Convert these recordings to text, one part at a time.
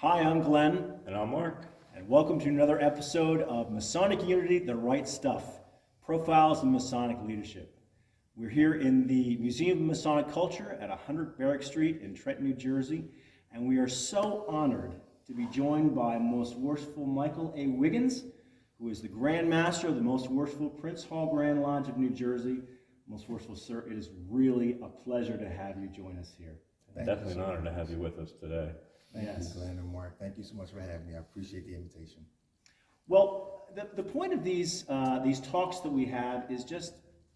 Hi, I'm Glenn, And I'm Mark. and welcome to another episode of Masonic Unity, the Right Stuff, Profiles in Masonic Leadership. We're here in the Museum of Masonic Culture at 100 Barrack Street in Trenton, New Jersey, and we are so honored to be joined by Most Worshipful Michael A. Wiggins, who is the Grand Master of the Most Worshipful Prince Hall Grand Lodge of New Jersey. Most Worshipful Sir, it is really a pleasure to have you join us here. Definitely an honor to have you with us today. Thank you, Glenn and Mark. Thank you so much for having me. I appreciate the invitation. Well, the point of these talks that we have is just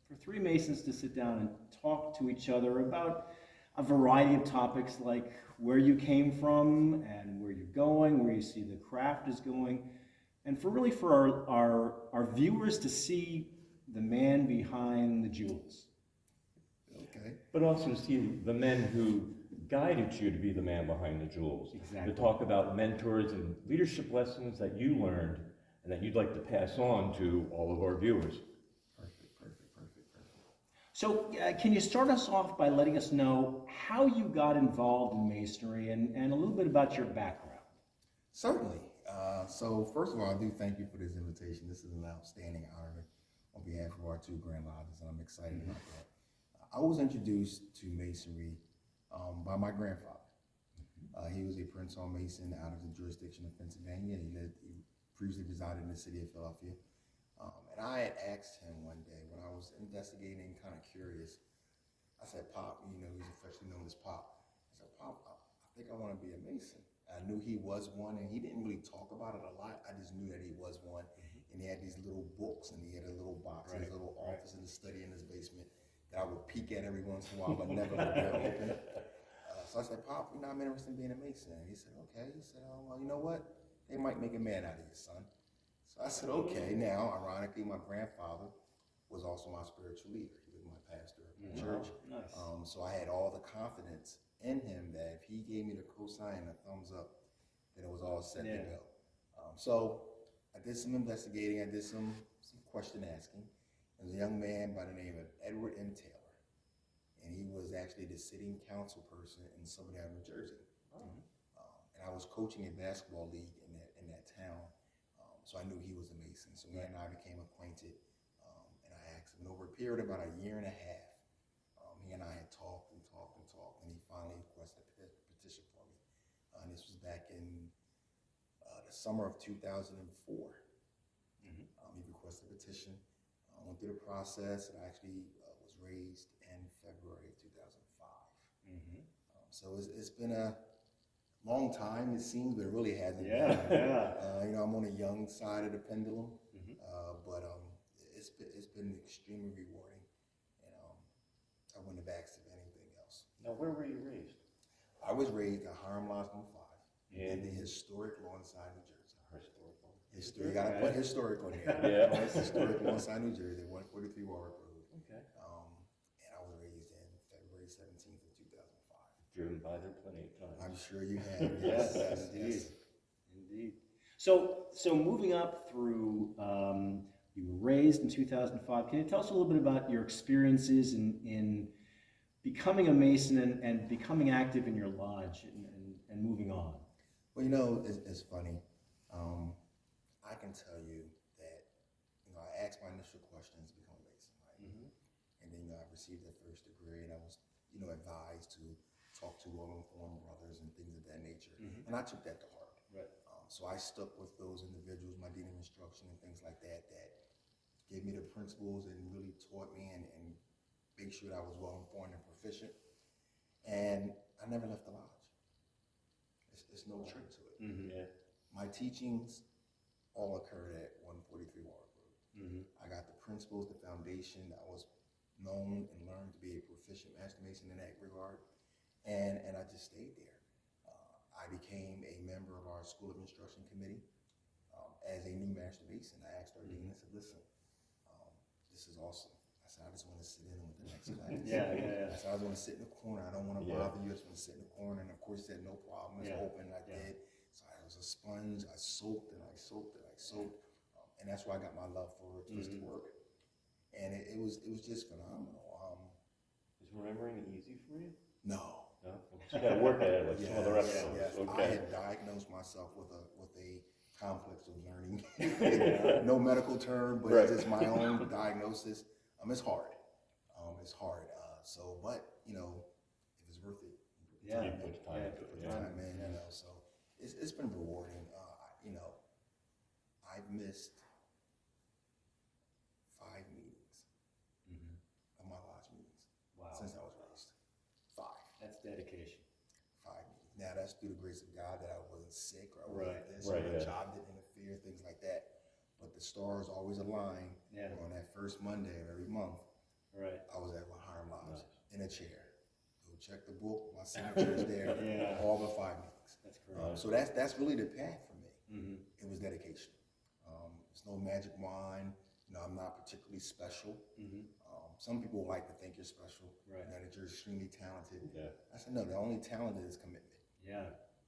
for three Masons to sit down and talk to each other about a variety of topics like where you came from and where you're going, where you see the craft is going, and for our viewers to see the man behind the jewels. Okay. But also to see the men who guided you to be the man behind the jewels. Exactly. To talk about mentors and leadership lessons that you learned and that you'd like to pass on to all of our viewers. Perfect. So can you start us off by letting us know how you got involved in Masonry and a little bit about your background? Certainly. So first of all, I do thank you for this invitation. This is an outstanding honor on behalf of our two Grand Lodges, and I'm excited about that. I was introduced to Masonry by my grandfather. He was a Prince Hall Mason out of the jurisdiction of Pennsylvania. He previously resided in the city of Philadelphia. And I had asked him one day when I was investigating, kind of curious, I said, Pop, you know, he's affectionately known as Pop. I said, Pop, I think I want to be a Mason. I knew he was one, and he didn't really talk about it a lot. I just knew that he was one. And he had these little books, and he had a little box, his little office in the study in his basement that I would peek at every once in a while, but never would dare open. So I said, Pop, you know, I'm interested in being a Mason. And he said, okay. He said, oh, well, you know what? They might make a man out of you, son. So I said, okay. Now, ironically, my grandfather was also my spiritual leader. He was my pastor of the church. Nice. So I had all the confidence in him that if he gave me the cosign and a thumbs up, then it was all set to go. So I did some investigating. I did some question asking. There was a young man by the name of Edward M. Taylor. And he was actually the sitting council person in Silverdale, New Jersey. And I was coaching a basketball league in that town. So I knew he was a Mason. So he and I became acquainted. And I asked him, and over a period of about a year and a half, he and I had talked, and he finally requested a petition for me. And this was back in the summer of 2004. He requested a petition. I went through the process, and I actually was raised in February of 2005. So it's been a long time, it seems, but it really hasn't been. You know, I'm on the young side of the pendulum, but it's been extremely rewarding, and I wouldn't have asked if anything else. Now, where were you raised? I was raised at Hiram Lodge No. 5 in the historic Lawnside, New Jersey. You gotta put historic on there. Yeah. It's historic Lawnside, New Jersey, 143 Warwick Road. Okay. And I was raised in February 17th of 2005. Driven by there plenty of times. I'm sure you have. Yes, indeed. So moving up through, you were raised in 2005. Can you tell us a little bit about your experiences in becoming a Mason and becoming active in your lodge and moving on? Well, you know, it's funny. I can tell you that, you know, I asked my initial questions to become a Mason, right? And then, you know, I received that first degree, and I was, you know, advised to talk to well-informed brothers and things of that nature. And I took that to heart. Right. So I stuck with those individuals, my dean of instruction and things like that, that gave me the principles and really taught me and made sure that I was well-informed and proficient. And I never left the lodge. There's no trick to it. Yeah. My teachings all occurred at 143 Warwick Road. I got the principles, the foundation. I was known and learned to be a proficient Master Mason in that regard. And I just stayed there. I became a member of our School of Instruction Committee as a new Master Mason. I asked our dean, I said, listen, this is awesome. I said, I just want to sit in with the next class. Yeah. I said, I just want to sit in the corner. I don't want to bother you. I just want to sit in the corner. And of course, he said, no problem. It's open. I did. So I was a sponge. I soaked and I soaked and I soaked. And that's where I got my love for twisted work. And it was just phenomenal. Is remembering easy for you? No. You gotta work at it like some other Yes, episodes. yes. I Okay. had diagnosed myself with a complex of learning. No medical term, but it's just my own diagnosis. It's hard. It's hard. But you know, if it's worth it, Yeah. You put time into it. put Yeah. the time in. You know, so it's been rewarding. You know, I've missed 5 meetings of my lodge meetings Wow. since I was raised. 5. That's dedication. 5 meetings. Now that's through the grace of God that I wasn't sick or I wasn't Right, this right, or my yeah. job didn't interfere, things like that. But the stars always align. Yeah. On that first Monday of every month, Right. I was at Harlem Lodge Nice. in a chair. Go check the book. My signature is there. Yeah. All but 5 meetings. That's correct. So that's really the path for me. Mm-hmm. It was dedication. It's no magic wand. You know, I'm not particularly special. Mm-hmm. Some people like to think you're special. Right. You know, that you're extremely talented. Yeah. I said, no, the only talent is commitment. Yeah.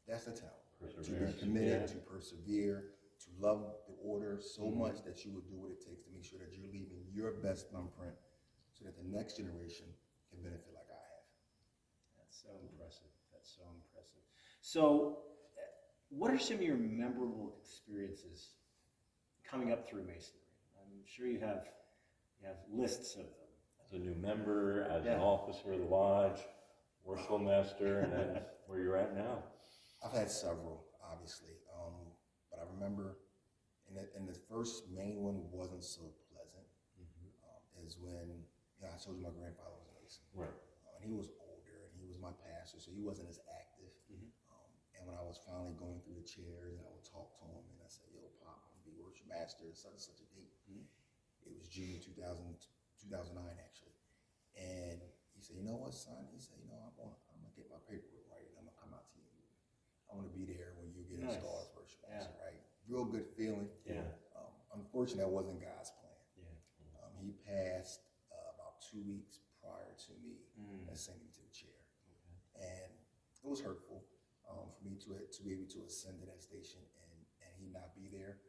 That's the talent. To be Perseverance. committed, Yeah. to persevere, to love the order so Mm-hmm. much that you will do what it takes to make sure that you're leaving your best thumbprint so that the next generation can benefit like I have. That's so impressive. That's so impressive. So, what are some of your memorable experiences coming up through Masonry? I'm sure you have lists of them. As a new member, as Yeah. an officer of the lodge, worshipful master, and then where you're at now. I've had several, obviously, but I remember, and the first main one wasn't so pleasant, is when, you know, I told you my grandfather was a Mason. Right. And he was older, and he was my pastor, so he wasn't as active. And when I was finally going through the chairs, and I would talk to him, and I said, yo, Pop, I'm going to be worship master at such and such a date. It was June 2009, actually. And he said, you know what, son? He said, you know, I'm going to get my paperwork right, and I'm going to come out to you. I want to be there when you get Nice. installed as worship master, right? Real good feeling. Yeah. Unfortunately, that wasn't God's plan. Yeah. He passed about 2 weeks prior to me ascending to the chair. And it was hurtful for me to be able to ascend to that station and he not be there.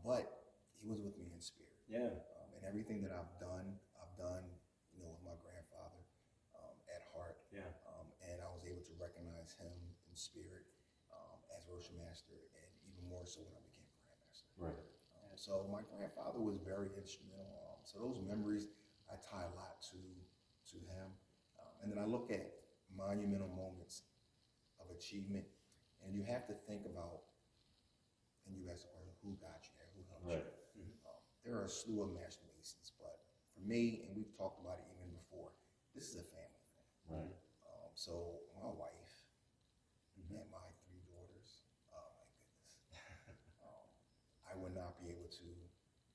But he was with me in spirit. Yeah. And everything that I've done, you know, with my grandfather at heart. Yeah. And I was able to recognize him in spirit as worship master, and even more so when I became grandmaster. Right. So my grandfather was very instrumental. So those memories I tie a lot to him. And then I look at monumental moments of achievement, and you have to think about, and you ask the question, who got you there, who helped Right. you? There are a slew of master masons, but for me, and we've talked about it even before, this is a family thing. Right. So my wife and my 3 daughters, oh my goodness, I would not be able to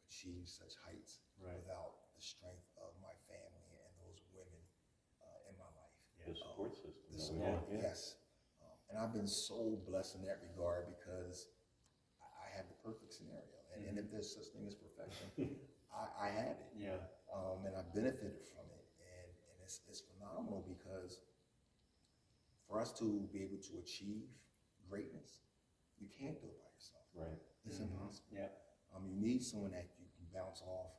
achieve such heights Right. without the strength of my family and those women in my life. The support system. The that we support, have, yeah. yes. And I've been so blessed in that regard because I have the perfect scenario. And if there's such thing as perfection, I have it. Yeah. And I benefited from it. And it's phenomenal because for us to be able to achieve greatness, you can't do it by yourself. Right. It's impossible. Yeah. You need someone that you can bounce off,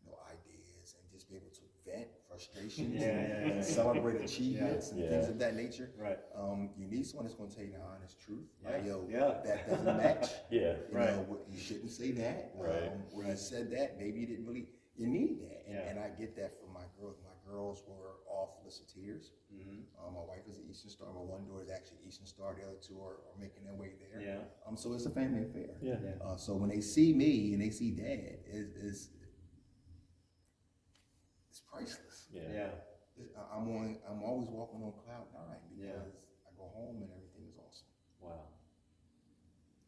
you know, ideas and just be able to vent frustrations and celebrate achievements and things of that nature. Right. You need someone that's going to tell you the honest truth. Yeah. Like, yo, Yeah. that doesn't match. Yeah. You know, you shouldn't say that. Right. When you said that, maybe you didn't really. You need that, Yeah. and I get that from my girls. My girls were all feliciteers. My wife is an Eastern Star. My one daughter is actually Eastern Star. The other 2 are making their way there. Yeah. So it's a family affair. Yeah. So when they see me and they see Dad, it's priceless. Yeah. Yeah. I'm always walking on cloud 9 because Yeah. I go home and everything is awesome. Wow.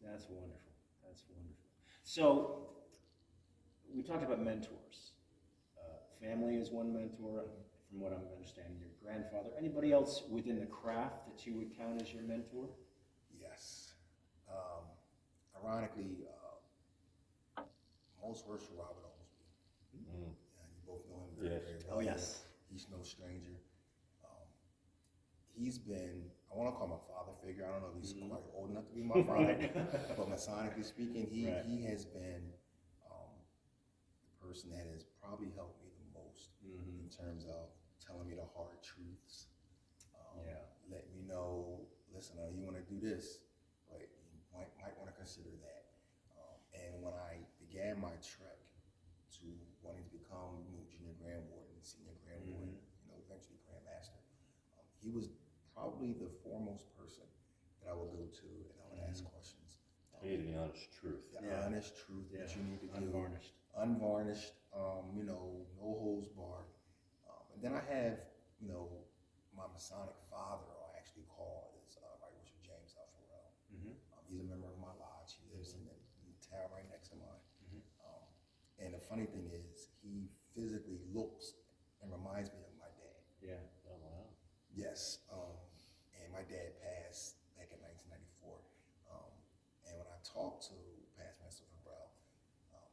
That's wonderful. That's wonderful. So, we talked about mentors. Family is one mentor, from what I'm understanding, your grandfather. Anybody else within the craft that you would count as your mentor? Yes. Ironically, most worship Robert Oglesby. Mm. You both know him very, Yes. very well. Oh, yes. He's no stranger. He's been, I want to call him a father figure. I don't know if he's quite old enough to be my father, but Masonically speaking, he has been the person that has probably helped me the most in terms of telling me the hard truths, letting me listen, you want to do this, but you might want to consider that. And when I began my trek to wanting to become junior grand warden, senior grand warden, eventually grand master, he was probably the foremost person that I would go to and I would ask questions. Hey, the honest truth. The honest truth that you need to do. Unvarnished. No holds barred. And then I have, my Masonic father, I actually call, is Right Bishop James Alfarel. He's a member of my lodge. He lives in the town right next to mine. And the funny thing is, he physically looks and reminds me of my dad. Yeah. Oh, wow. Yes. And my dad passed back in 1994. And when I talked to Past Master Farrell,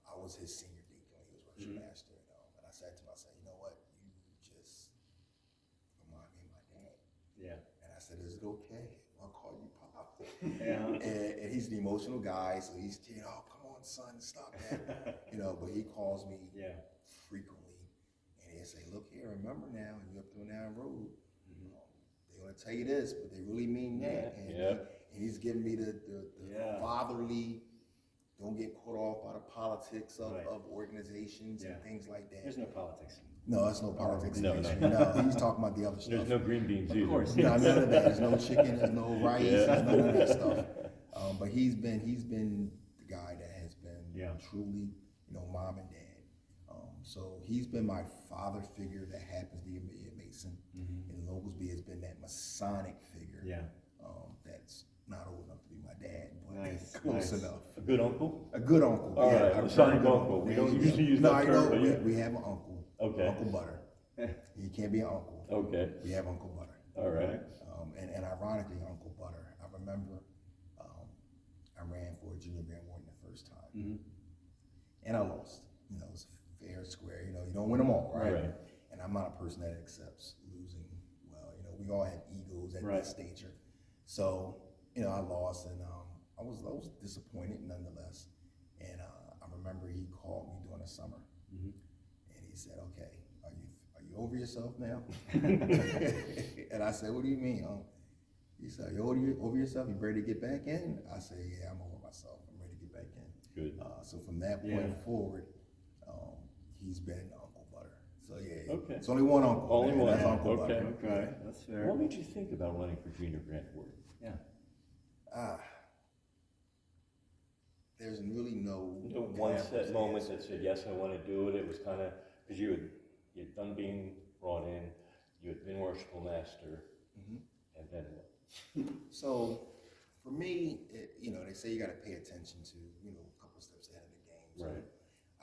I was his senior deacon when he was worship master. And I said to him, you know what? You just remind me of my dad. Yeah. And I said, is it okay? I'll call you Pop. Yeah. And he's an emotional guy, so he's, come on, son, stop that. But he calls me frequently, and he'll say, look here, remember now, you're up to down road. They're going to tell you this, but they really mean that. And he's giving me the fatherly, don't get caught off by the politics of organizations and things like that. There's no politics. No, there's no politics. No. He's talking about the other stuff. There's no green beans either. Of course. No, none of that. There's no chicken. There's no rice. There's none of that stuff. But he's been the guy that has been truly, mom and dad. So he's been my father figure that happens to be a Mason. And Oglesby has been that Masonic figure. Yeah. That's not old enough to be my dad, but Nice, close nice. enough. A good uncle? A good uncle. All right, a Masonic very good uncle. We don't usually use no, that term, but yeah. we have an uncle. Okay. Uncle Butter. He can't be an uncle. Okay. We have Uncle Butter. All right. And ironically, Uncle Butter, I remember I ran for a junior grand warden the first time. And I lost. It was fair and square. You don't win them all, right? Right. And I'm not a person that accepts losing well. We all have egos at that stature. So, I lost, and I was disappointed nonetheless. And I remember he called me during the summer, and he said, "Okay, are you over yourself now?" And I said, "What do you mean?" He said, "Are you over yourself? You ready to get back in?" I said, "Yeah, I'm over myself. I'm ready to get back in." Good. So from that point forward, he's been Uncle Butter. So Okay. It's only one uncle. Only one. That's Uncle Okay. Butter. Okay. That's fair. What made you think about running for junior grand warden? Yeah. There's really no One set moment that said, yes, I want to do it. It was kind of, because you'd done being brought in, you had been worshipful master, and then what? So for me, they say you got to pay attention to, a couple of steps ahead of the game. So Right.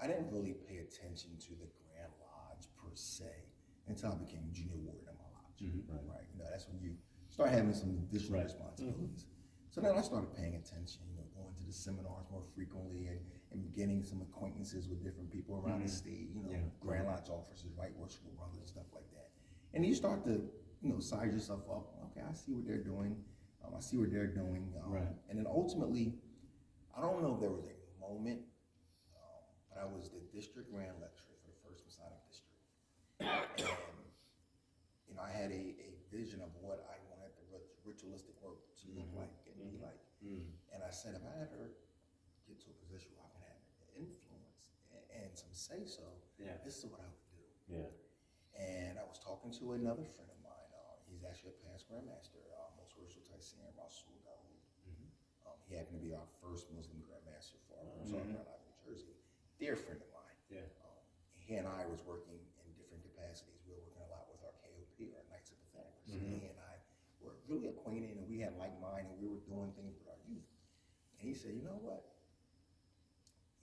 I didn't really pay attention to the Grand Lodge per se until I became junior warden of my lodge. Right. That's when you start having some additional responsibilities. So then I started paying attention, going to the seminars more frequently and getting some acquaintances with different people around the state, Grand Lodge officers, Right Worshipful Brothers, stuff like that. And you start to, size yourself up. Okay, I see what they're doing. I see what they're doing. And then ultimately, I don't know if there was a moment, but I was the district grand lecturer for the first Masonic district. And, I had a vision of what I wanted the ritualistic work to look like and be like. And I said, if I ever get to a position where I can have influence and some say-so, this is what I would do. Yeah. And I was talking to another friend of mine. He's actually a past Grand Master, Most Worshipful Tyson Rasul Dawood. He happened to be our first Muslim Grand Master for our South Carolina, New Jersey. Dear friend of mine. Yeah. He and I was working in different capacities. We were working a lot with our KOP, our Knights of Pythagoras. He and I were really acquainted, and we had like mind, and we were doing things with our youth. And he said, "You know what?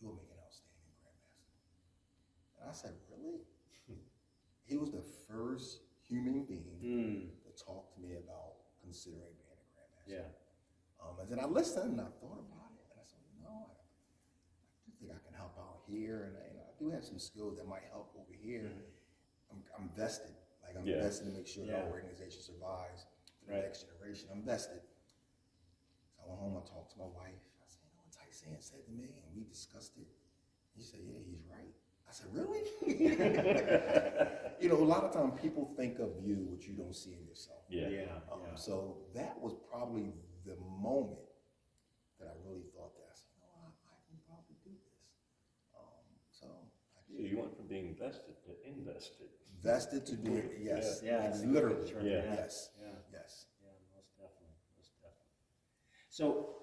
You'll make an outstanding Grand Master." And I said, "Really?" He was the first human being to talk to me about considering being a Grand Master. Yeah. And then I listened and I thought about it, and I said, I do think I can help out here, and I do have some skills that might help over here. I'm vested. I'm vested to make sure that our organization survives for the next generation. I'm vested. So I went home, I talked to my wife. I said, what Tyson said to me, and we discussed it. He said, yeah, he's right. I said, really? You know, a lot of times people think of you what you don't see in yourself. Yeah. So that was probably the moment that I really thought that I said, you know, I can probably do this. So I So did. you went from being vested to invested. Vested to do it, yes. Yeah, it's a Literally. good term. Yeah. Yes. Yeah. Yes. Yeah, most definitely, most definitely. So,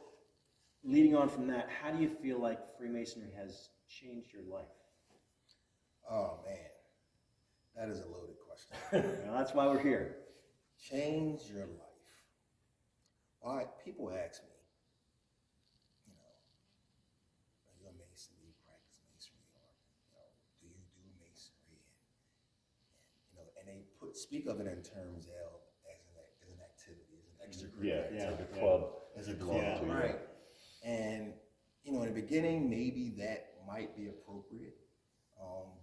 leading on from that, how do you feel like Freemasonry has changed your life? Oh man, that is a loaded question. Well, that's why we're here. Change your life. Why? People ask me, you know, are you a Mason? Do you practice Masonry, or do you do Masonry? And they speak of it in terms of as an activity, as an extracurricular Yeah, activity. like a club. As a club, Yeah, right? And in the beginning, maybe that might be appropriate.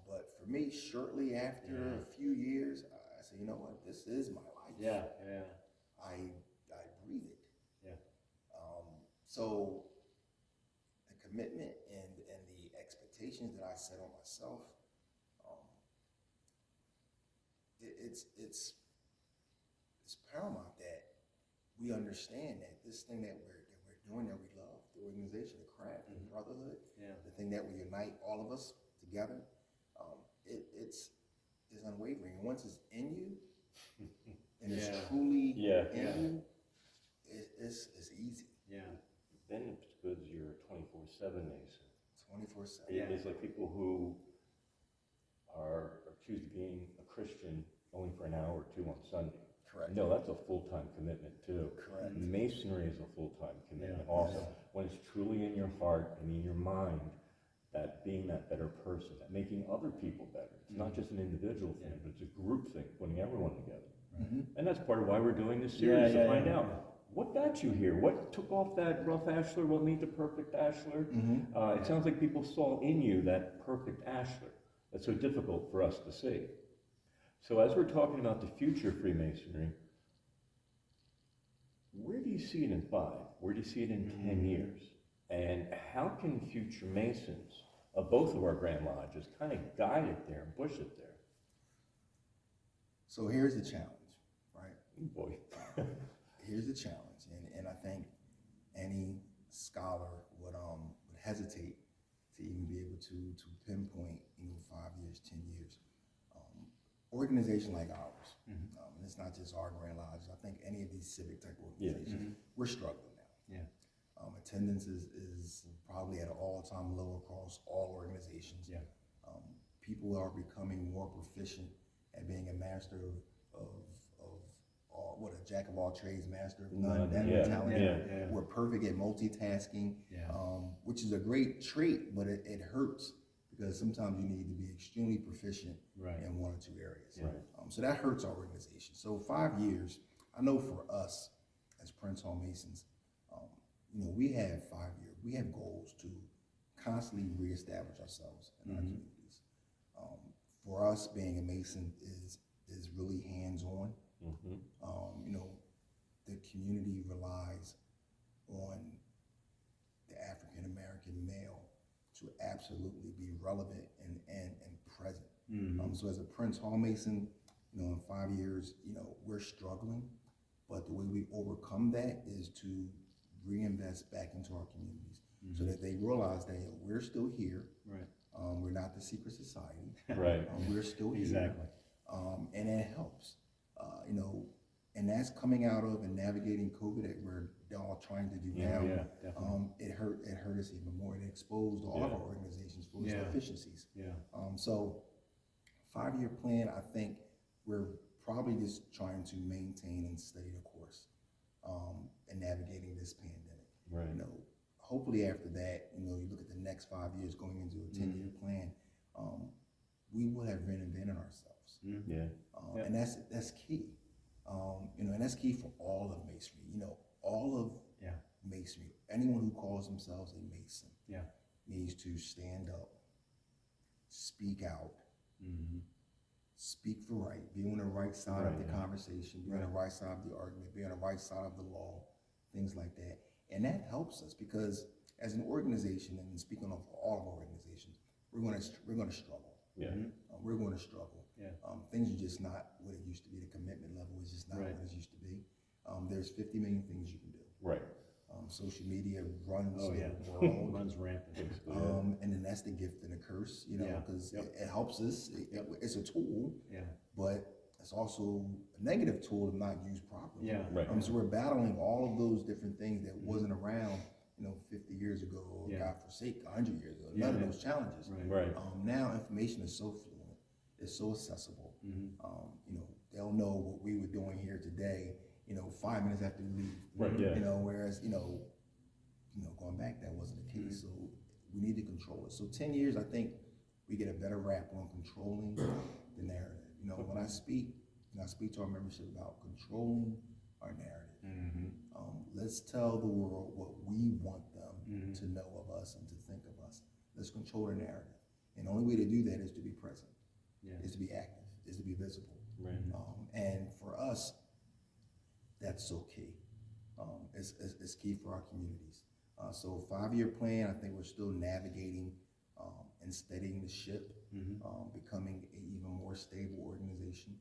But for me, shortly after a few years, I said, you know what, this is my life. Yeah. I breathe it. Yeah. So the commitment and the expectations that I set on myself, it's paramount that we understand that this thing that we're doing, that we love, the organization, the craft, the brotherhood, the thing that we unite all of us together, it's unwavering. And once it's in you, and it's truly in you, it's easy. Yeah. Then it's good you're a 24/7 Mason. 24/7. It's like people who choose to being a Christian only for an hour or two on Sunday. Correct. No, that's a full-time commitment too. Correct. Masonry is a full-time commitment Yeah. also. Yeah. When it's truly in your heart and in your mind, that being that better person, that making other people better. It's not just an individual thing, but it's a group thing, putting everyone together. And that's part of why we're doing this series, to find out what got you here, what took off that rough ashlar, what made the perfect ashlar. It sounds like people saw in you that perfect ashlar that's so difficult for us to see. So as we're talking about the future of Freemasonry, where do you see it in 5? Where do you see it in 10 years? And how can future Masons of both of our Grand Lodges kind of guide it there and push it there? So here's the challenge, right? Oh boy. Here's the challenge, and I think any scholar would hesitate to even be able to pinpoint 5 years, 10 years. Organization like ours, and it's not just our Grand Lodges. I think any of these civic type organizations, we're struggling now. Yeah. Attendance is probably at an all-time low across all organizations. Yeah. People are becoming more proficient at being a master of all, a jack of all trades, master of none. That mentality. We're perfect at multitasking, which is a great trait, but it hurts because sometimes you need to be extremely proficient in one or two areas. So that hurts our organization. So 5 years, I know for us as Prince Hall Masons, we have 5 years. We have goals to constantly reestablish ourselves in our communities. For us, being a Mason is really hands-on. The community relies on the African American male to absolutely be relevant and present. So as a Prince Hall Mason, in 5 years, we're struggling, but the way we overcome that is to reinvest back into our communities so that they realize that we're still here. We're not the secret society. We're still here. Exactly. And it helps. And that's coming out of and navigating COVID that we're all trying to do now. It hurt us even more. It exposed all of our organizations for its deficiencies. So 5 year plan, I think we're probably just trying to maintain and stay the course and navigating this pandemic. Hopefully after that, you look at the next 5 years going into a 10-year plan, we will have reinvented ourselves. And that's key. And that's key for all of Masonry. All of Masonry, anyone who calls themselves a Mason needs to stand up, speak out, speak for right, be on the right side of the conversation, be on the right side of the argument, be on the right side of the law, things like that. And that helps us because as an organization, and speaking of all of our organizations, we're going to struggle. Yeah. We're going to struggle. Yeah. Things are just not what it used to be. The commitment level is just not Right. what it used to be. There's 50 million things you can do. Right. Social media runs Oh, yeah. the world. Runs rampant. And then that's the gift and the curse, you know, Yeah. because Yep. it helps us. It's a tool, Yeah. but it's also a negative tool if not used properly. Yeah. Right. So we're battling all of those different things that wasn't around, 50 years ago, or Yeah. God forsake, 100 years ago. Yeah, None of yeah. those challenges. Right. Right. Now information is so fluent, it's so accessible. They'll know what we were doing here today, 5 minutes after we leave. Right. Yeah. Whereas, going back, that wasn't the case. So we need to control it. So 10 years, I think we get a better rap on controlling the narrative. When I speak to our membership about controlling our narrative. Let's tell the world what we want them to know of us and to think of us. Let's control the narrative. And the only way to do that is to be present, is to be active, is to be visible. Right. And for us, that's so key. It's key for our communities. So 5-year plan, I think we're still navigating and steadying the ship, becoming an even more stable organization,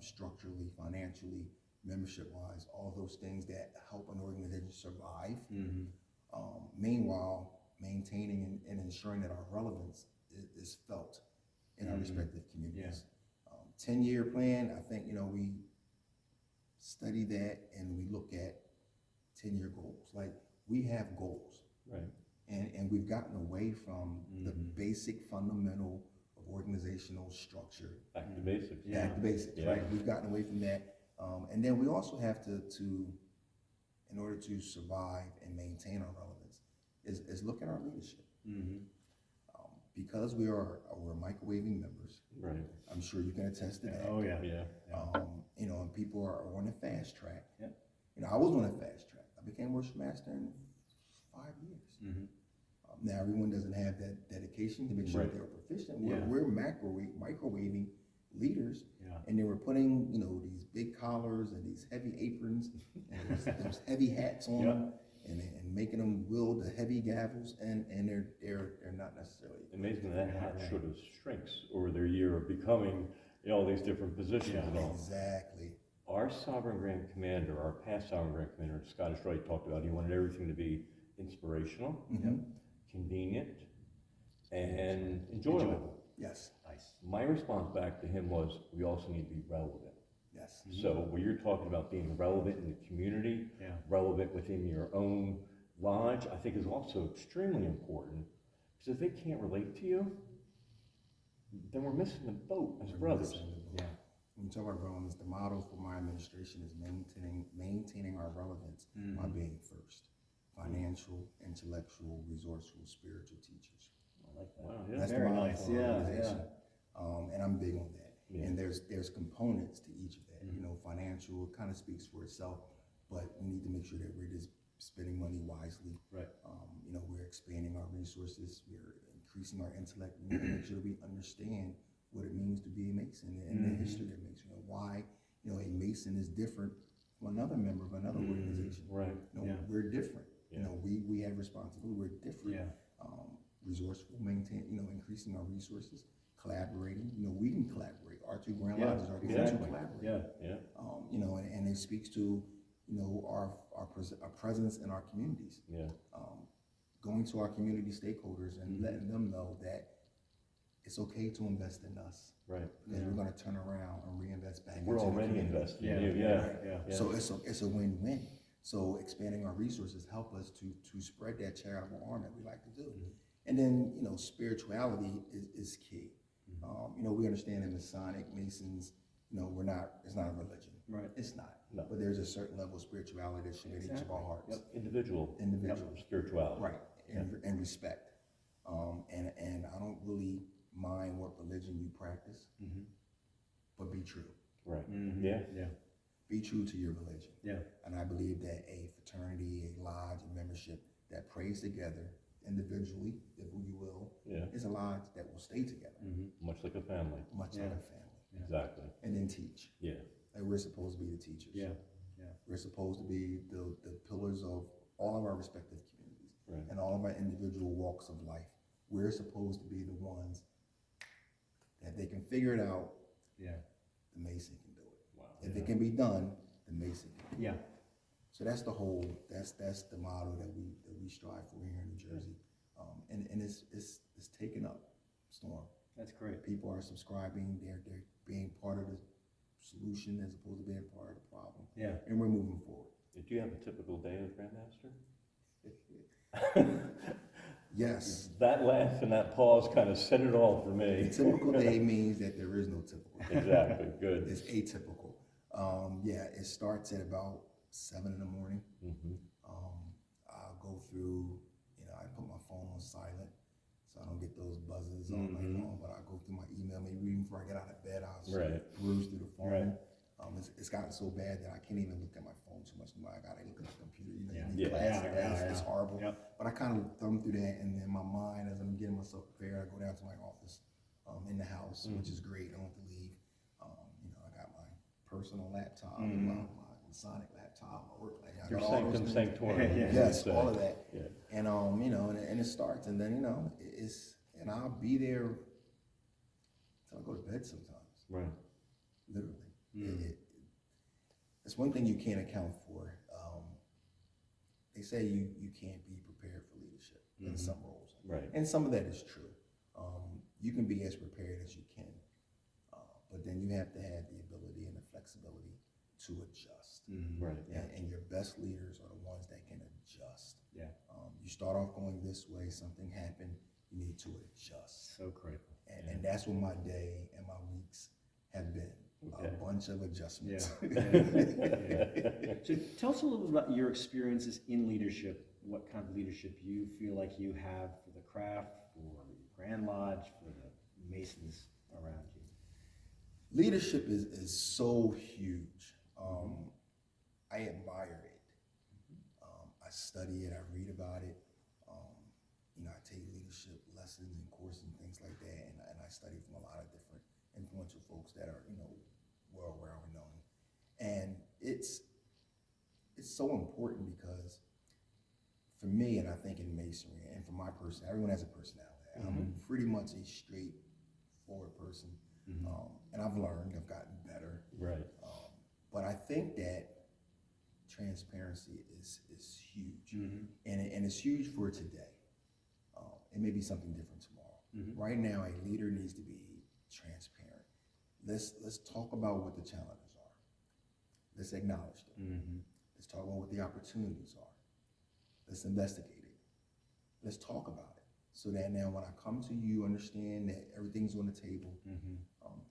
structurally, financially, membership-wise, all those things that help an organization survive. Meanwhile, maintaining and ensuring that our relevance is felt in our respective communities. 10-year plan, I think, we study that and we look at 10-year goals. Like, we have goals. Right. And we've gotten away from the basic fundamental of organizational structure. Back to basics. Back to basics, Yeah. right? We've gotten away from that. And then we also have to in order to survive and maintain our relevance, is look at our leadership. Because we're microwaving members, Right. I'm sure you can attest to that. Oh, yeah. Yeah. And people are on a fast track. Yep. I was on a fast track. I became worship master in 5 years. Now everyone doesn't have that dedication to make sure that they're proficient. We're microwaving leaders, and they were putting these big collars and these heavy aprons and those heavy hats on them, and making them wield the heavy gavels, and they're not necessarily. Amazing that hat sort of shrinks over their year of becoming all these different positions and all. Exactly. Our Sovereign Grand Commander, our past Sovereign Grand Commander, Scottish Rite, talked about he wanted everything to be inspirational, convenient, and enjoyable. Yes. Nice. My response back to him was, we also need to be relevant. Yes. So when you're talking about being relevant in the community, relevant within your own lodge, I think is also extremely important. Because if they can't relate to you, then we're missing the boat as brothers. Yeah. When you talk about relevance, the motto for my administration is maintaining our relevance by being first. Financial, intellectual, resourceful, spiritual teachers. I like that. Wow, yeah. That's Very the motto nice. for our Yeah, organization. And I'm big on that. Yeah. And there's components to each of that. Financial kind of speaks for itself, but we need to make sure that we're just spending money wisely. Right. We're expanding our resources. We're increasing our intellect. We need to make sure that we understand what it means to be a Mason and the history of Mason. Why, a Mason is different from another member of another organization. Right. We're different. Yeah. We have responsibility. We're different. Yeah. Resourceful, increasing our resources, collaborating. We can collaborate. Our 2 Grand Yeah, Lodges are able to exactly. collaborate. Yeah. And it speaks to, our presence in our communities. Yeah. Going to our community stakeholders and letting them know that it's okay to invest in us. Right. Because we're going to turn around and reinvest back We're into the already community. investing in you. Yeah. Yeah. So it's a win-win. So expanding our resources help us to spread that charitable arm that we like to do. And then, spirituality is key. We understand that Masonic, Masons, it's not a religion. Right. It's not. No. But there's a certain level of spirituality that should be in each of our hearts. Yep. Individual spirituality. Right. And respect. And I don't really mind what religion you practice, but be true. Right. Yeah. Yeah. Be true to your religion. Yeah. And I believe that a fraternity, a lodge, a membership that prays together individually, if you will, is a lodge that will stay together. Much like a family. Much like a family. Exactly. And then teach. Yeah. Like we're supposed to be the teachers. Yeah. We're supposed to be the pillars of all of our respective communities. Right. And all of our individual walks of life. we're supposed to be the ones that they can figure it out. Yeah. The Mason can do it. Wow. If it can be done, the Mason can do it. Yeah. So that's the the motto that we strive for here in New Jersey, and it's taken up, Storm. That's great. People are subscribing. They're being part of the solution as opposed to being part of the problem. Yeah. And we're moving forward. Do you have a typical day as Grandmaster? Yes. That laugh and that pause kind of said it all for me. A typical day means that there is no typical day. Exactly, good. It's atypical. Yeah, it starts at about 7 in the morning. Mm-hmm. I'll go through, I put my phone on silent so I don't get those buzzes all night long, but I'll go through my email, maybe even before I get out of bed, I'll peruse through the phone. Right. It's gotten so bad that I can't even look at my phone too much anymore. I gotta look at the computer, it's horrible. Yep. But I kind of thumb through that, and then my mind, as I'm getting myself prepared, I go down to my office in the house, which is great. I don't have to leave. I got my personal laptop, my Masonic laptop, my work laptop. Your sanctum sanctorum. Yes, all of that. Yeah. And and it starts, and then and I'll be there till I go to bed sometimes. Right. Literally. It's one thing you can't account for. They say you can't be prepared for leadership in some roles. Right. And some of that is true. You can be as prepared as you can, but then you have to have the ability and the flexibility to adjust. Right. And your best leaders are the ones that can adjust. Yeah. You start off going this way, something happened, you need to adjust. So critical. And that's what my day and my weeks have been. Okay. A bunch of adjustments. Yeah. So tell us a little bit about your experiences in leadership. What kind of leadership you feel like you have for the craft, for the Grand Lodge, for the Masons around you? Leadership is so huge. I admire it. I study it. I read about it. I take leadership lessons and courses and things like that, and I study from a lot of different influential folks that are well renowned. And it's so important because for me, and I think in Masonry, and for my person, everyone has a personality. I'm pretty much a straightforward person, and I've learned, I've gotten better. Right. But I think that transparency is huge, and it's huge for today. It may be something different tomorrow. Right now, a leader needs to be transparent. Let's talk about what the challenges are. Let's acknowledge them. Let's talk about what the opportunities are. Let's investigate it. Let's talk about it. So that now when I come to you, understand that everything's on the table.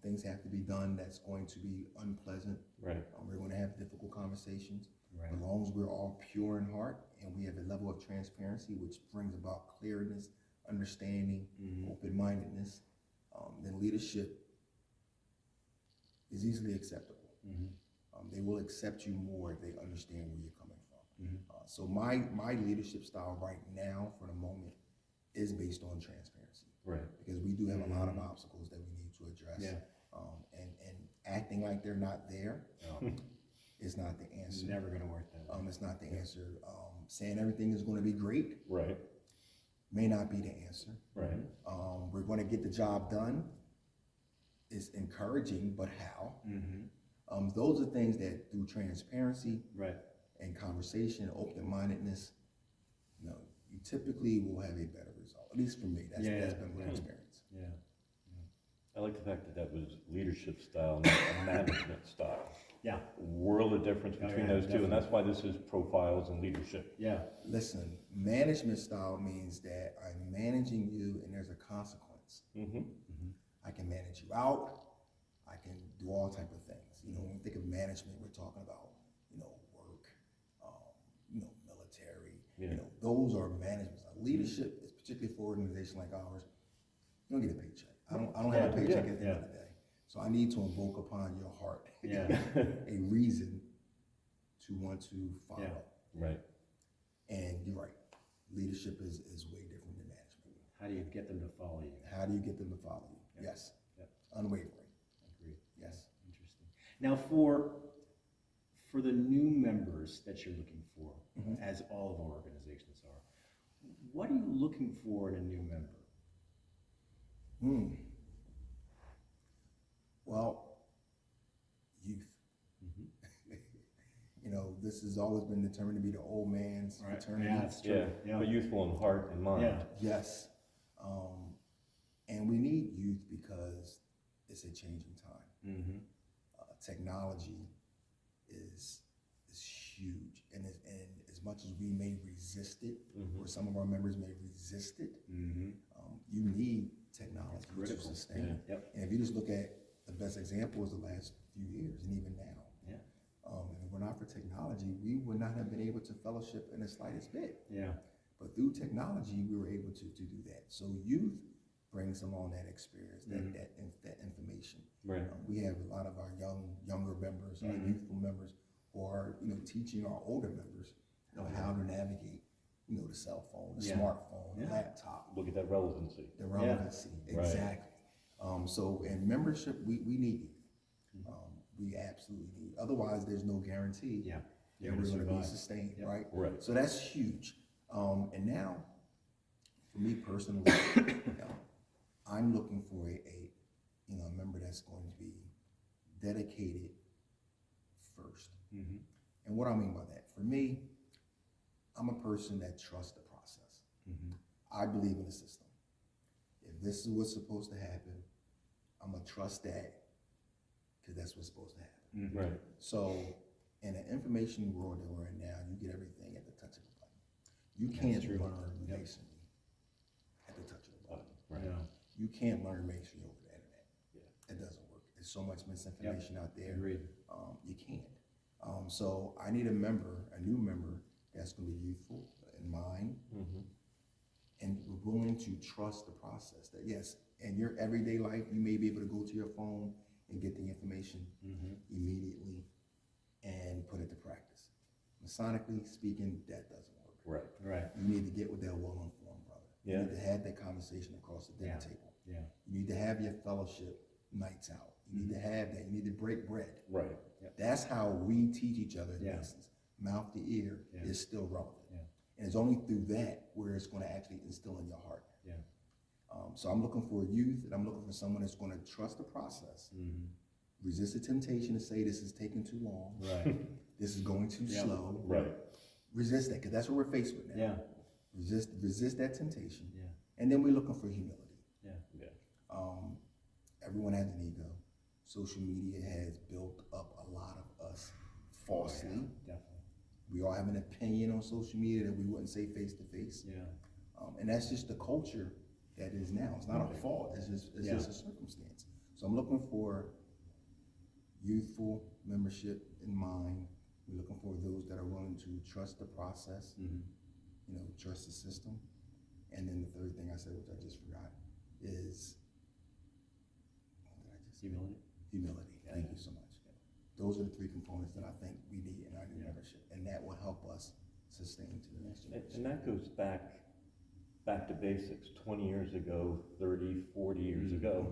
Things have to be done that's going to be unpleasant. Right. We're going to have difficult conversations. Right. As long as we're all pure in heart and we have a level of transparency which brings about clearness, understanding, open-mindedness, then leadership is easily acceptable. They will accept you more if they understand where you're coming from. So my leadership style right now, for the moment, is based on transparency. Right. Because we do have a lot of obstacles that we need to address. Yeah. And acting like they're not there is not the It's answer. never going to work that way. It's not the answer. Saying everything is going to be great Right. may not be the answer. Right. We're going to get the job done. It's encouraging, but how? Those are things that through transparency Right. and conversation, open-mindedness, you typically will have a better result. At least for me, that's been my experience. Yeah. I like the fact that that was leadership style, not management style. Yeah. World of difference between those two, and that's why this is profiles and leadership. Yeah. Listen, management style means that I'm managing you and there's a consequence. I can manage you out. I can do all type of things. When we think of management, we're talking about, work, military. Those are management style. Leadership is particularly for an organization like ours. You don't get a paycheck. I don't have a paycheck at the end of the day. So I need to invoke upon your heart a reason to want to follow. Right. And you're right. Leadership is way different than management. How do you get them to follow you? How do you get them to follow you? Yes. Unwavering. Agreed. Yes. Interesting. Now, for the new members that you're looking for, as all of our organizations are, what are you looking for in a new member? Well, youth. You know, this has always been determined to be the old man's Right. fraternity. Yeah, that's true. Yeah, but youthful in heart and mind. Yeah. Yes. And we need youth because it's a changing time. Mm-hmm. Technology is huge, and as much as we may resist it, or some of our members may resist it, you need technology to sustain. Yeah. Yep. And if you just look at the best example is the last few years, and even now. Yeah. If it were not for technology, we would not have been able to fellowship in the slightest bit. Yeah. But through technology, we were able to do that. So youth brings along that experience, that information. Right. We have a lot of our younger members, our youthful members, who are teaching our older members how to navigate the cell phone, the smartphone, the laptop, Look at that relevancy. the relevancy. Right. Exactly. So in membership, we need youth. We absolutely need. Otherwise, there's no guarantee. Yeah. That we're going to be sustained, right? Right. So that's huge. And now, for me personally, I'm looking for a member that's going to be dedicated first. And what I mean by that, for me, I'm a person that trusts the process. I believe in the system. If this is what's supposed to happen, I'm gonna trust that because that's what's supposed to happen. Right. So, in an information world that we're in now, you get everything at the touch of a button. You can't learn masonry at the touch of a button. Right. Yeah. You can't learn masonry over the internet. Yeah. It doesn't work. There's so much misinformation out there. Agreed. You can't. So I need a new member that's going to be youthful in mind, and willing to trust the process. That yes, in your everyday life, you may be able to go to your phone and get the information immediately and put it to practice. Masonically speaking, that doesn't work. Right. Right. You need to get with that well-informed brother. Yeah. You need to have that conversation across the dinner table. Yeah. You need to have your fellowship nights out. You need to have that. You need to break bread. Right. That's how we teach each other in Yeah. Masons. Mouth to ear Yeah. is still relevant. Yeah. And it's only through that where it's going to actually instill in your heart. Yeah. So I'm looking for youth, and I'm looking for someone that's going to trust the process, resist the temptation to say this is taking too long, Right. this is going too slow. Right. Resist that, because that's what we're faced with now. Yeah. Resist that temptation. Yeah. And then we're looking for humility. Yeah. Yeah. Everyone has an ego. Social media has built up a lot of us falsely. Definitely. We all have an opinion on social media that we wouldn't say face to face. Yeah. And that's just the culture that is now. It's not a fault, it's just a circumstance. So I'm looking for youthful membership in mind. We're looking for those that are willing to trust the process, trust the system. And then the third thing I said, which I just forgot, is, what did I just say? Humility. Thank you so much. Those are the three components that I think we need in our new membership, and that will help us sustain to the next generation. And that goes back to basics. 20 years ago, 30, 40 years ago,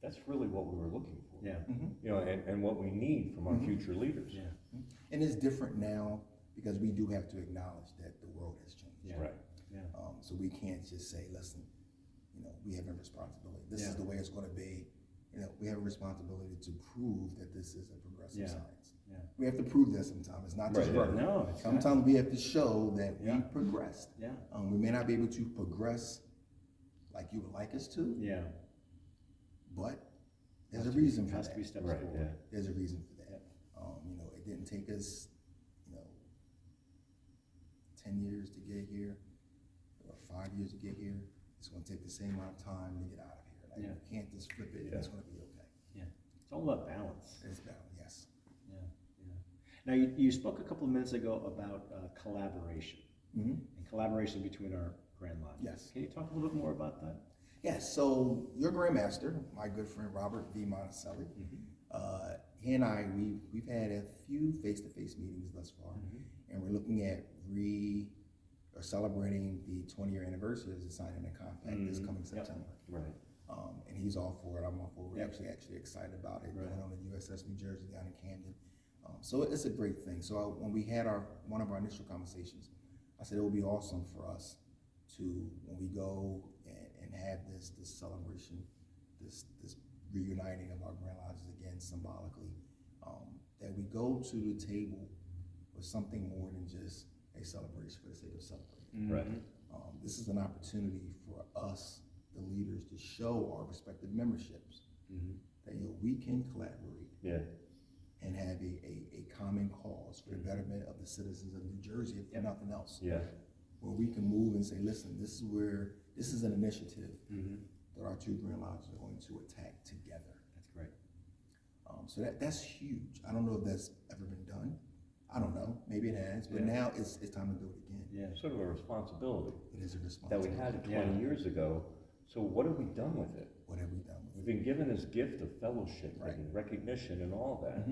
that's really what we were looking for. Yeah. And what we need from our future leaders. Yeah. And it's different now because we do have to acknowledge that the world has changed. Yeah. Right. Yeah. So we can't just say, listen, we have a responsibility. This is the way it's going to be. We have a responsibility to prove that this is a progressive science. Yeah. We have to prove that sometimes. It's not just Right. work. No. Sometimes we have to show that we progressed. Yeah. We may not be able to progress like you would like us to, Yeah. but there's a reason for Has to be that. steps Right. forward. Yeah. There's a reason for that. It didn't take us, 10 years to get here, or 5 years to get here. It's going to take the same amount of time to get out of here. Like, you can't just flip it. It's going to be okay. Yeah. It's all about balance. It's balance, yes. Yeah. Yeah. Now you spoke a couple of minutes ago about collaboration and collaboration between our Grand Lodges. Yes. Can you talk a little bit more about that? Yes, so your Grandmaster, my good friend Robert V. Monticelli, he and I, we've had a few face-to-face meetings thus far, and we're looking at celebrating the 20-year anniversary of the signing of the compact this coming September. Right. And he's all for it, I'm all for it. We're actually excited about it, going on the USS New Jersey down in Camden. So it's a great thing. So when we had one of our initial conversations, I said it would be awesome for us to, when we go and have this celebration, this reuniting of our Grand Lodges again symbolically, that we go to the table with something more than just a celebration for the sake of celebrating. Right. This is an opportunity for us, the leaders, to show our respective memberships that we can collaborate and have a common cause for the betterment of the citizens of New Jersey, if nothing else. Yeah. Where we can move and say, listen, this is an initiative that our two Grand Lodges are going to attack together. That's great. So that's huge. I don't know if that's ever been done. I don't know. Maybe it has, but now it's time to do it again. Yeah. Sort of a responsibility It is a that responsibility. we had 20 years ago. So what have we done with it? What have we done with We've been given this gift of fellowship Right. and recognition and all that.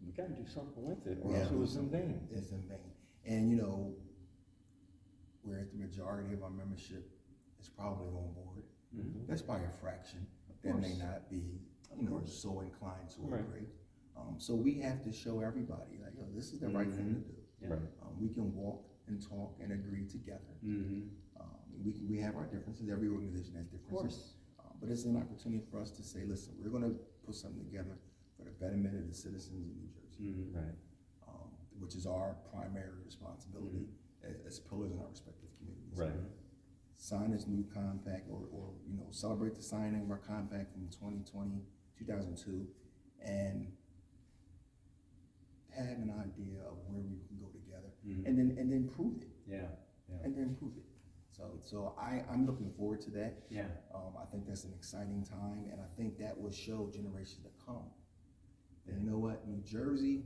We got to do something with it, or Yeah, else it was in vain. It's in vain. And where the majority of our membership is probably on board. That's probably a fraction that may not be, so inclined to agree. So we have to show everybody, like, this is the right thing to do. Right. We can walk and talk and agree together. We have our differences. Every organization has differences. But it's an opportunity for us to say, listen, we're going to put something together for the betterment of the citizens of New Jersey, Right. which is our primary responsibility as pillars in our respective communities. Right. Sign this new compact, or celebrate the signing of our compact from 2002, and have an idea of where we can go together, and then prove it. And then prove it. So I'm looking forward to that. Yeah. I think that's an exciting time, and I think that will show generations to come that, you know what, New Jersey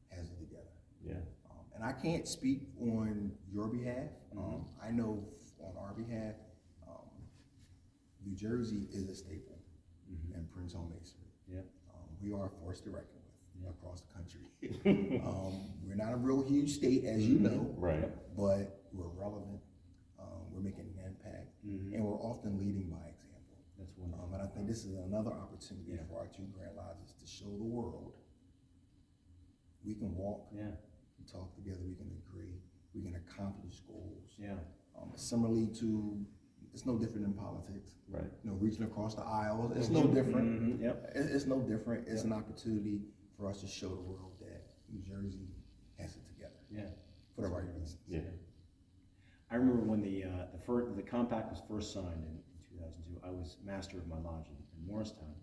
has it together. Yeah. And I can't speak on your behalf. I know on our behalf, New Jersey is a staple in Prince Home Masonry. Yeah. We are a force to reckon with across the country. We're not a real huge state, as you know, Right. but we're relevant. We're making an impact, and we're often leading by example. That's wonderful. And I think this is another opportunity for our two Grand Lodges to show the world we can walk, we talk together, we can agree, we can accomplish goals. Yeah. Similarly to, it's no different in politics. Right. Reaching across the aisles, it's no different. Yep. It's no different. It's an opportunity for us to show the world that New Jersey has it together. Yeah. For the right reasons. Yeah. I remember when the compact was first signed in 2002. I was master of my lodge in Morristown,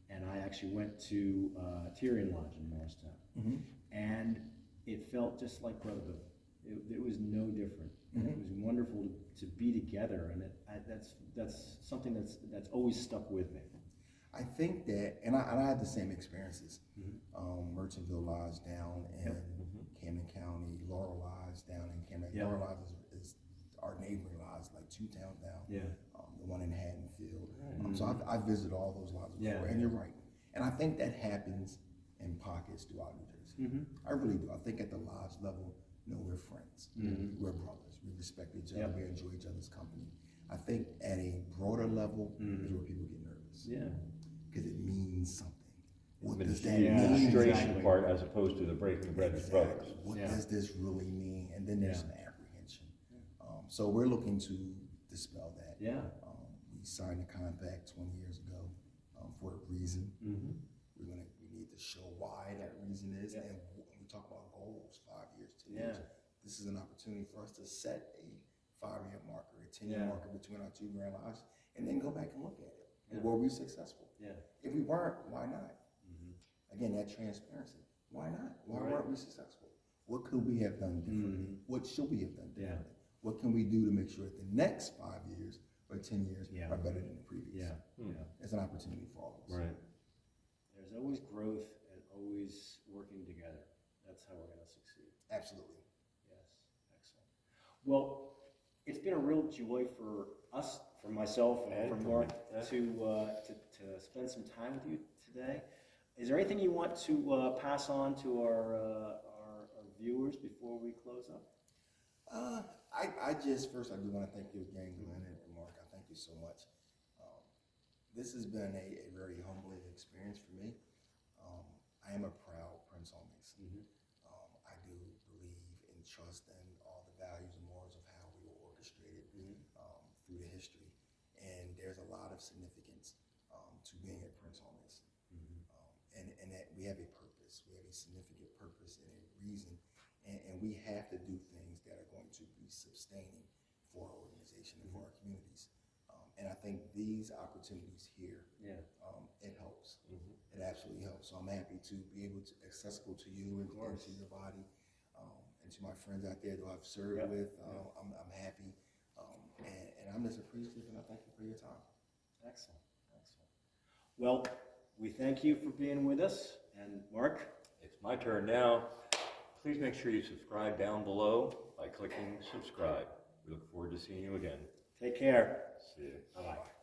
and I actually went to Tyrion Lodge in Morristown, and it felt just like brotherhood. It was no different. And it was wonderful to be together, and that's something that's always stuck with me. I think that, and I had the same experiences. Merchantville Lodge down in Camden County, Laurel Lodge down in Camden. Laurel Lodge is our neighboring lodge, like 2 towns down. The one in Haddonfield. So I've visited all those lodges before, and you're right. And I think that happens in pockets throughout New Jersey. I really do. I think at the lodge level, we're friends. We're brothers. We respect each other. We enjoy each other's company. I think at a broader level is where people get nervous. Because it means something. What does that mean? Administration part as opposed to the breaking bread with brothers. What does this really mean? And then there's an apprehension. So we're looking to dispel that. We signed a compact 20 years ago for a reason. We need to show why that reason is. And when we talk about goals, 5 years, 10 years, this is an opportunity for us to set a 5-year marker, a 10-year marker between our two Grand Lodges, and then go back and look at it. Were we successful? If we weren't, why not? Again, that transparency. Why not? Why weren't we successful? What could we have done differently? What should we have done differently? What can we do to make sure that the next 5 years or 10 years are better than the previous? It's an opportunity for all of us. Right. There's always growth and always working together. That's how we're going to succeed. Absolutely. Yes, excellent. Well, it's been a real joy for us, for myself, and for Mark to spend some time with you today. Is there anything you want to pass on to our viewers before we close up? I do want to thank you again, Glenn and Mark. I thank you so much. This has been a very humbling experience for me. I am a proud Prince Home Mason. I do believe and trust in all the values and morals of how we were orchestrated through the of significance to being a Prince Hall Mason. And that we have a purpose, we have a significant purpose and a reason, and we have to do things that are going to be sustaining for our organization and for our communities. And I think these opportunities here, it helps. It absolutely helps. So I'm happy to be able to accessible to you and to your body, and to my friends out there that I've served with. I'm happy, and I'm just appreciative, and I thank you for your time. Excellent, excellent. Well, we thank you for being with us, and Mark? It's my turn now. Please make sure you subscribe down below by clicking subscribe. We look forward to seeing you again. Take care. See you. Bye-bye.